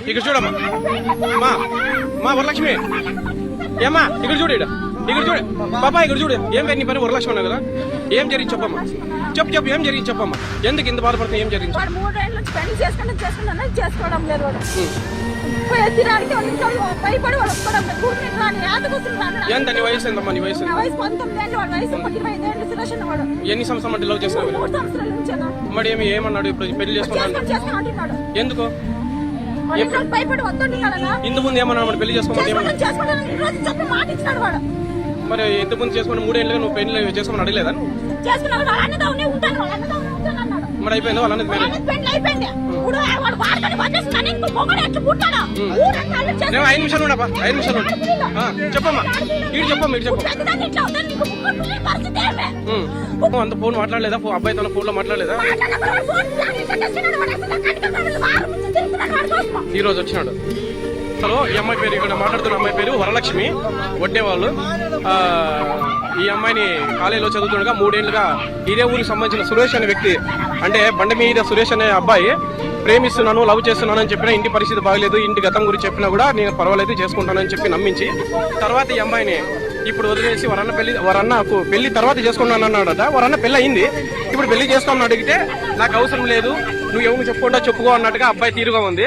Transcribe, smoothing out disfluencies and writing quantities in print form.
ఇక్కడ చూడమ్మా మా మా వరలక్ష్మి ఏమ్మా ఇక్కడ చూడు ఇక్కడ చూడు పాపా ఇక్కడ చూడు ఏం పేరు నీ పని వరలక్ష్మి అన్నా కదా ఏం జరిగింది చెప్పమ్మా చెప్పు ఏం జరిగింది చెప్పమ్మా ఎందుకు ఇంత బాధపడుతుంది ఏం జరిగింది చేసుకోవడం లేదు ఎంత నీ వయసు ఎంతమ్మా నీ వయసు ఎన్ని సంవత్సరం అంటే లవ్ చేసినావు మరి ఏమన్నాడు ఇప్పుడు పెళ్లి చేసుకున్నాడు ఎందుకు ఇంత ముందు ఏమన్నా పెళ్లి చేసుకోమని మరి ఎంత ముందు చేసుకుని 3 ఏళ్ళుగా నువ్వు పెళ్లి చేసుకోమని అడగలేదా మరి అయిపోయిందా వాళ్ళ నేను 5 నిమిషాలు ఉండపా 5 నిమిషాలు చెప్పమ్మా ఇటు చెప్పమ్మా ఇటు చెప్పు అంత ఫోన్ మాట్లాడలేదా అబ్బాయితో ఫోన్ లో మాట్లాడలేదా ఈ రోజు వచ్చినాడు హలో ఈ అమ్మాయి పేరు ఇక్కడ మాట్లాడుతున్న అమ్మాయి పేరు వరలక్ష్మి వడ్డేవాళ్ళు ఈ అమ్మాయిని కాలేజీలో చదువుతుండగా 3 ఏళ్లుగా ఇదే ఊరికి సంబంధించిన సురేష్ అనే వ్యక్తి అంటే బండ మీద సురేష్ అనే అబ్బాయి ప్రేమిస్తున్నాను లవ్ చేస్తున్నాను అని చెప్పినా ఇంటి పరిస్థితి బాగలేదు ఇంటి గతం గురించి చెప్పినా కూడా నేను పర్వాలేదు చేసుకుంటానని చెప్పి నమ్మించి తర్వాత ఈ అమ్మాయిని ఇప్పుడు వదిలేసి వరన్నకు పెళ్లి తర్వాత చేసుకున్నాను అన్నాడట వరన్న పెళ్లి అయింది ఇప్పుడు పెళ్లి చేసుకోమని అడిగితే నాకు అవసరం లేదు నువ్వు ఎవరు చెప్పుకుంటా చెప్పుకో అన్నట్టుగా అబ్బాయి తీరుగా ఉంది.